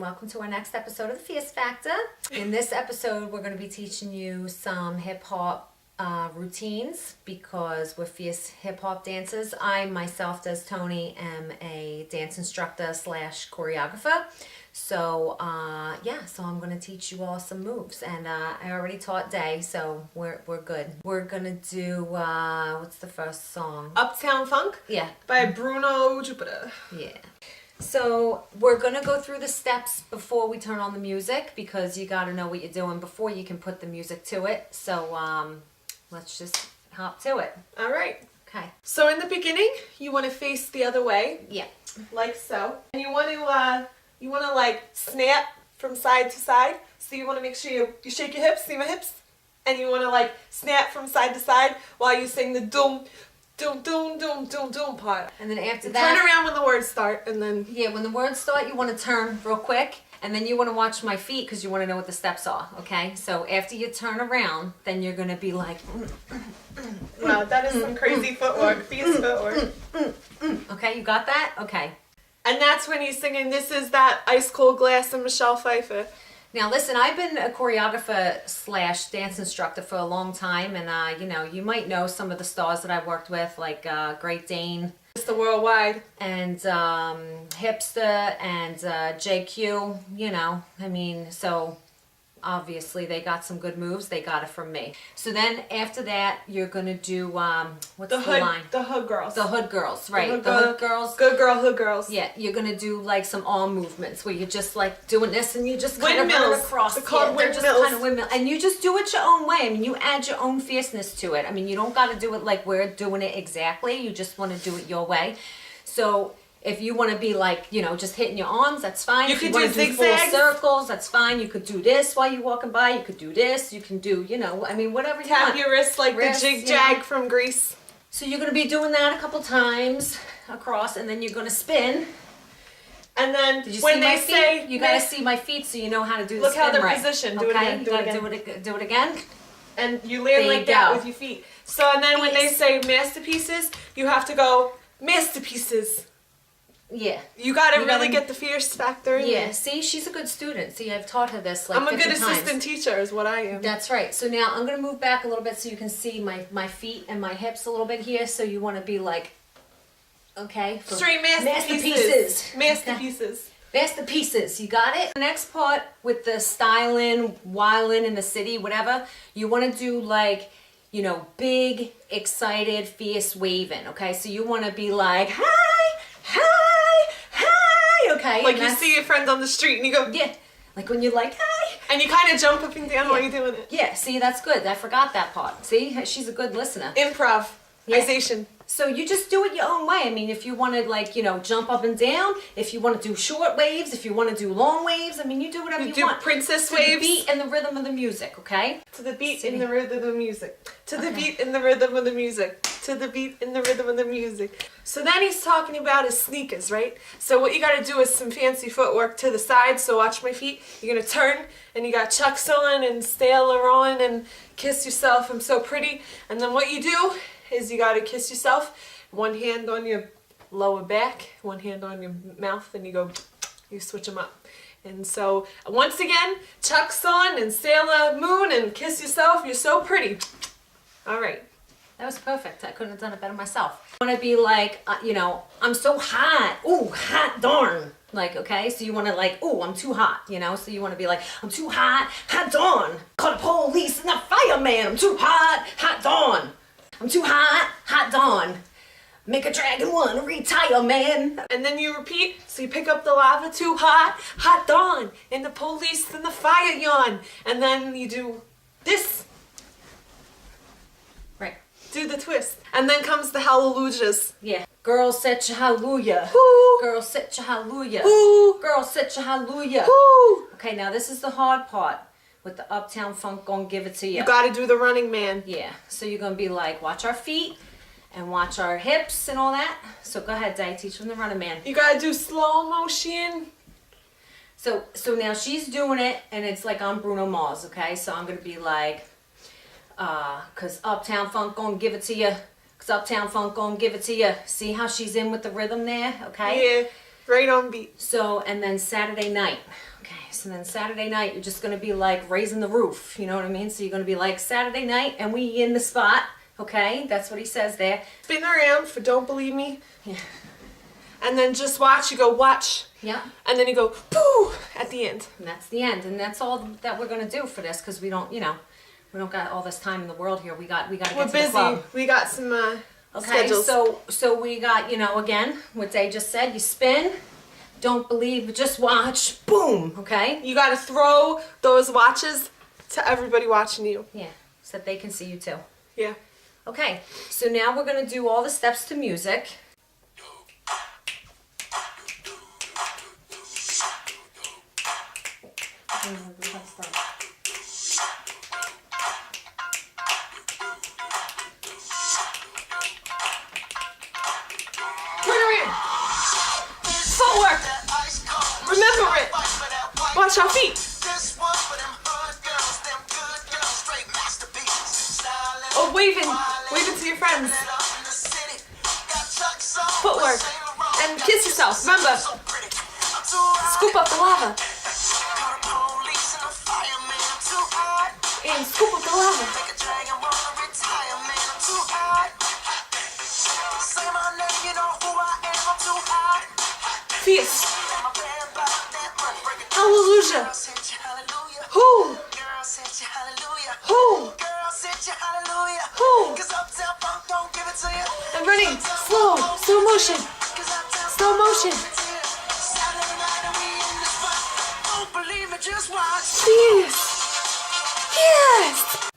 welcome to our next episode of the Fierce Factor. In this episode, we're going to be teaching you some hip-hop routines because we're fierce hip-hop dancers. I myself, DezTony, am a dance instructor slash choreographer. So so I'm going to teach you all some moves, and I already taught Day, so we're good. We're going to do, what's the first song? Uptown Funk? Yeah. By Bruno Jupiter. Yeah. So we're going to go through the steps before we turn on the music because you got to know what you're doing before you can put the music to it. So let's just hop to it. All right. Okay. So in the beginning, you want to face the other way. Yeah. Like so. And you want to like snap from side to side. So you want to make sure you shake your hips, see my hips? And you want to like snap from side to side while you sing the doom, doom, doom, doom, doom, doom part. And then after that... Turn around when the words start and then... Yeah, when the words start, you want to turn real quick. And then you want to watch my feet because you want to know what the steps are, okay? So after you turn around, then you're going to be like... Wow, that is some crazy footwork. Fierce footwork. Okay, you got that? Okay. And that's when he's singing, "This is that ice cold glass" and Michelle Pfeiffer. Now listen, I've been a choreographer slash dance instructor for a long time, and you might know some of the stars that I worked with, like Great Dane. Mr. Worldwide. And Hipster and JQ, so obviously they got some good moves. They got it from me. So then after that, you're going to do, what's the line? The Hood Girls. The Hood Girls, right. The Hood Girls. Good girl, Hood Girls. Yeah, you're going to do like some arm movements where you're just like doing this and you just kind of windmills. run across. They're called windmills. Just kind of windmill. And you just do it your own way. I mean, you add your own fierceness to it. I mean, you don't got to do it like we're doing it exactly. You just want to do it your way. So if you want to be like, just hitting your arms, that's fine. You if could you want do to do full zigzags. circles, that's fine. You could do this while you're walking by. You could do this. You can do, whatever you want. Tap your wrist like the jig jag from Grease. So you're going to be doing that a couple times across, and then you're going to spin. And then Did you when see they my feet? say... You got to see my feet so you know how to do the Look spin how they're right. positioned. Do Okay? it again. Do it again. And you land like that with your feet. So and then when they say masterpieces, you have to go masterpieces. Yeah. You got to really get the fierce factor in Yeah. there. See, she's a good student. See, I've taught her this like I'm a 50 good assistant times. teacher is what I am. That's right. So now I'm going to move back a little bit so you can see my feet and my hips a little bit here. So you want to be like, okay. Straight masterpieces. Masterpieces. Masterpieces, you got it? The next part with the styling, wildin' in the city, whatever, you want to do like, big, excited, fierce waving, okay? So you want to be like, hi, hi, hi, okay? Like you see your friend on the street and you go, yeah, like when you're like, hi. And you kind of jump up and down while you're doing it. Yeah, see, that's good. I forgot that part. See, she's a good listener. Improvisation. So you just do it your own way. I mean, if you want to jump up and down, if you want to do short waves, if you want to do long waves, I mean, you do whatever you want. Princess to waves. The beat and the rhythm of the music, okay? To the beat in the rhythm of the music. To the beat in the rhythm of the music. To the beat in the rhythm of the music. So then he's talking about his sneakers, right? So what you got to do is some fancy footwork to the side. So watch my feet. You're going to turn and you got Chucks on and Sailor on and kiss yourself. I'm so pretty. And then what you do is you got to kiss yourself. One hand on your lower back, one hand on your mouth, and you switch them up. And so, once again, Chucks on and Sailor Moon and kiss yourself. You're so pretty. All right. That was perfect. I couldn't have done it better myself. I want to be like, I'm so hot. Ooh, hot darn. Like, okay, so you want to like, ooh, I'm too hot, So you want to be like, I'm too hot, hot darn. Call the police and the fireman. I'm too hot, hot darn. I'm too hot, hot darn. Make a dragon wanna retire, man. And then you repeat, so you pick up the lava, too hot, hot dawn, and the police and the fire yawn. And then you do this. Right. Do the twist. And then comes the hallelujahs. Yeah. Girl, set your hallelujah. Woo. Girl, set your hallelujah. Woo. Girl, set your hallelujah. Woo. Okay, now this is the hard part with the Uptown Funk gonna give it to you. You gotta do the running man. Yeah. So you're gonna be like, watch our feet. And watch our hips and all that. So go ahead, Day, teach them the running man. You gotta do slow motion. So now she's doing it, and it's like on Bruno Mars, okay? So I'm gonna be like, cause Uptown Funk gonna give it to you. Cause Uptown Funk gonna give it to you. See how she's in with the rhythm there, okay? Yeah. Right on beat. So, and then Saturday night. Okay, so then Saturday night, you're just going to be like raising the roof. You know what I mean? So you're going to be like Saturday night, and we in the spot. Okay, that's what he says there. Spin around for Don't Believe Me. Yeah. And then just watch. You go watch. Yeah. And then you go poo at the end. And that's the end. And that's all that we're going to do for this, because we don't, we don't got all this time in the world here. We got to get to the club. We got some Okay, schedules. so we got, again, what they just said, you spin, don't believe, just watch, boom, okay? You got to throw those watches to everybody watching you. Yeah, so that they can see you too. Yeah. Okay, so now we're going to do all the steps to music. Footwork. Remember it. Watch our feet. Oh, waving to your friends. Footwork. And kiss yourself. Remember. Scoop up the lava. And scoop up the lava. Fierce. Hallelujah. Who? Who? Who? And running. Slow motion. Slow motion. Fierce. Yes.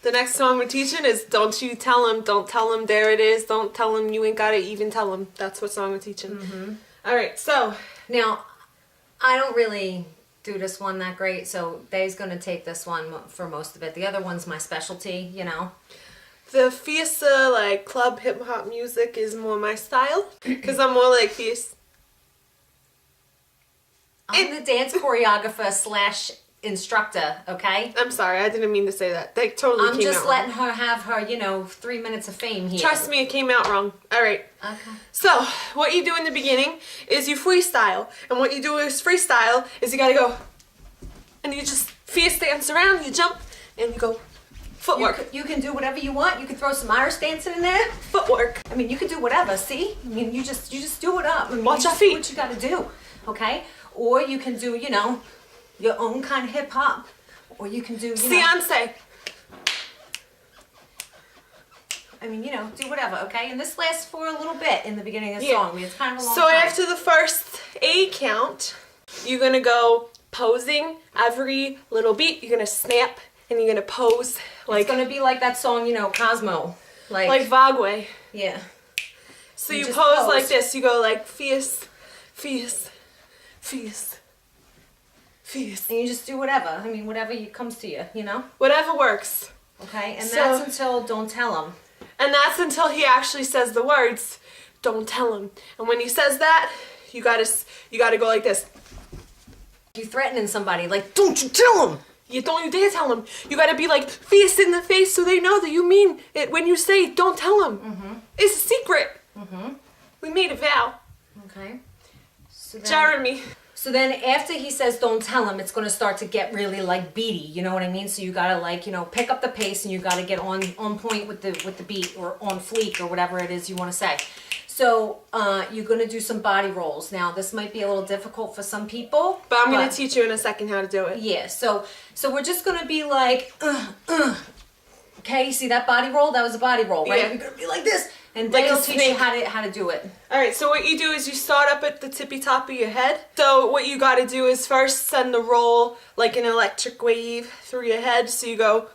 The next song we're teaching is Don't You Tell Him, Don't Tell Him, There It Is, Don't Tell Him, You Ain't Gotta Even Tell Him. That's what song we're teaching. Mm-hmm. All right, so. Now, I don't really do this one that great, so Day's going to take this one for most of it. The other one's my specialty, The fierce, like, club hip-hop music is more my style, because I'm more like fierce. I'm the dance choreographer / instructor, okay? I'm sorry, I didn't mean to say that. That totally I'm came just out letting wrong. her have her, 3 minutes of fame here. Trust me, it came out wrong. All right. Okay. So, what you do in the beginning is you freestyle. And what you do is freestyle is you gotta go. And you just fierce dance around, you jump, and you go. Footwork. You can do whatever you want. You can throw some Irish dancing in there. Footwork. I mean, you can do whatever, see? I mean, you just do it up. I mean, Watch you our just do feet. what you gotta do, okay? Or you can do, your own kind of hip hop. Or you can do, Beyonce. I mean, do whatever, okay? And this lasts for a little bit in the beginning of the Yeah. song. I mean, it's kind of a long So time. after the first 8 count, you're gonna go posing every little beat. You're gonna snap and you're gonna pose like It's gonna be like that song, Cosmo. like Vagwe. Yeah. So You you just pose pose. like this. You go like fierce, fierce, fierce, fierce. And you just do whatever. I mean, whatever comes to you, Whatever works. Okay? And So- that's until Don't Tell Him. And that's until he actually says the words, "Don't tell him." And when he says that, you gotta go like this. You threatening somebody, like, don't you tell him! You dare tell him. You gotta be like fierce in the face so they know that you mean it when you say "Don't tell him." Mm-hmm. It's a secret. Mm-hmm. We made a vow. Okay. So then, Jeremy. So then after he says don't tell him, it's going to start to get really like beaty, you know what I mean? So you got to pick up the pace and you got to get on point with the beat or on fleek or whatever it is you want to say. So you're going to do some body rolls. Now this might be a little difficult for some people. But I'm going to teach you in a second how to do it. Yeah, so we're just going to be like, okay, see that body roll? That was a body roll, right? Yeah. You're going to be like this. And Like they'll a teach you snake. how to do it. Alright, so what you do is you start up at the tippy top of your head. So what you gotta do is first send the roll like an electric wave through your head. So you go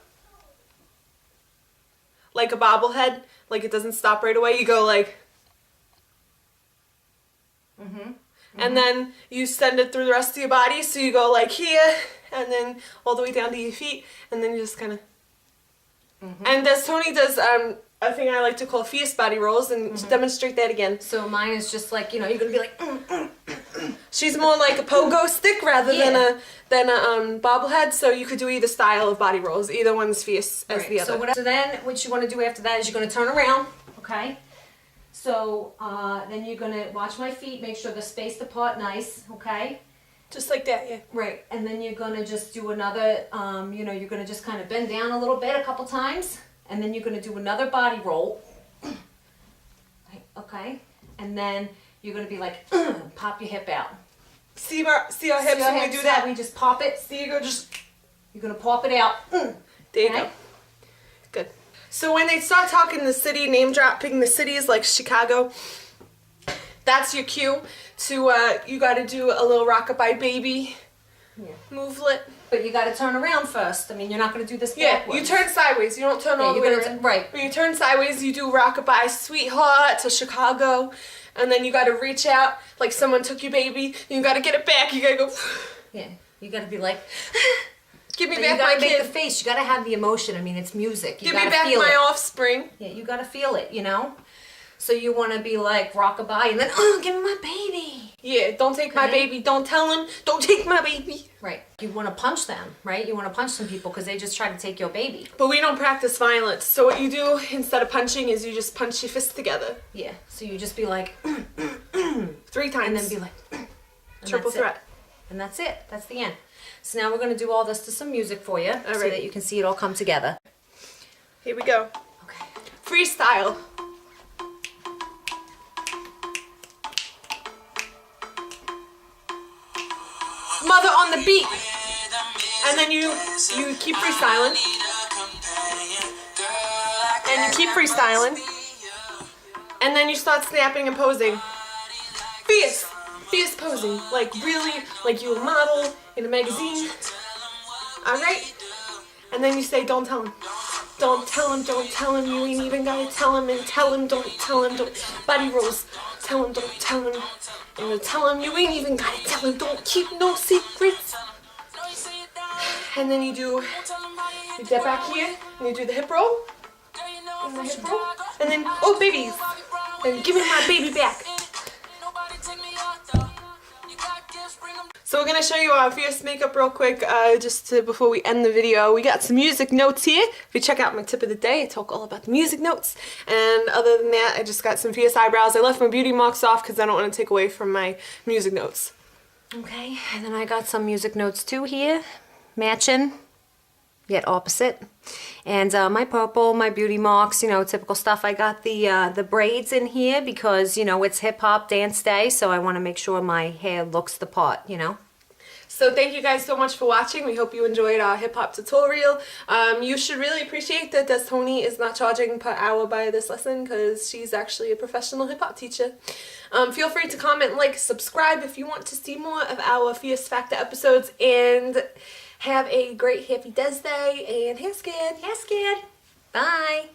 like a bobblehead, like it doesn't stop right away. You go like, and then you send it through the rest of your body. So you go like here, and then all the way down to your feet, and then you just kind of. And as Tony does, a thing I like to call fierce body rolls, and to demonstrate that again. So mine is just like, you're going to be like, She's more like a pogo stick rather Yeah. than a bobblehead, so you could do either style of body rolls. Either one's fierce as Right, the other. So then what you want to do after that is you're going to turn around, okay? So then you're gonna watch my feet, make sure they're spaced apart nice, okay? Just like that, yeah. Right, and then you're gonna just do another, you know, you're gonna just kind of bend down a little bit a couple times, and then you're gonna do another body roll. Okay, and then you're gonna be like, pop your hip out. See our hips when we do that? We just pop it. See, you go just. You're gonna pop it out. There you go. Good. So when they start talking the city, name dropping the cities like Chicago, that's your cue to, you gotta do a little rockabye baby movelet. But you gotta turn around first. I mean, you're not gonna do this Yeah, backwards. you turn sideways. You don't turn all the way around. Right. When you turn sideways, you do rockabye sweetheart to Chicago. And then you gotta reach out like someone took your baby. You gotta get it back. You gotta go. Yeah, you gotta be like, Give me but back you gotta my make kid. the face. You gotta have the emotion. I mean, it's music. You Give me gotta back feel my it. offspring. Yeah, you gotta feel it, you know? So you wanna be like rockabye and then, give me my baby. Yeah, don't take my Okay. baby. Don't tell him. Don't take my baby. Right. You wanna punch them, right? You wanna punch some people because they just try to take your baby. But we don't practice violence. So what you do instead of punching is you just punch your fists together. Yeah. So you just be like, 3 times. and then be like, and triple that's it. threat. And that's it. That's the end. So now we're gonna do all this to some music for you so right. that you can see it all come together. Here we go. Okay. Freestyle. Mother on the beat. And then you keep freestyling. And you keep freestyling. And then you start snapping and posing. Fierce. Fierce posing. Like really, like you a model in a magazine. Alright? And then you say, don't tell him. Don't tell him, don't tell him. You ain't even gotta tell him. And tell him, don't tell him. Don't. Body rolls. Tell him, don't tell him. And you tell him, you ain't even gotta tell him. Don't keep no secrets. And then you get back here, and you do the hip roll. And the hip roll. And then, oh babies. And give me my baby back. So we're gonna show you our fierce makeup real quick, before we end the video. We got some music notes here. If you check out my tip of the day, I talk all about the music notes. And other than that, I just got some fierce eyebrows. I left my beauty marks off because I don't want to take away from my music notes. Okay, and then I got some music notes too here, matching, yet opposite. And my purple, my beauty marks, you know, typical stuff. I got the braids in here because, you know, it's hip hop dance day, so I want to make sure my hair looks the part, you know. So thank you guys so much for watching. We hope you enjoyed our hip hop tutorial. You should really appreciate that DezTony is not charging per hour by this lesson because she's actually a professional hip hop teacher. Feel free to comment, like, subscribe if you want to see more of our Fierce Factor episodes, and have a great happy DezDay and hair scared. Hair scared. Bye.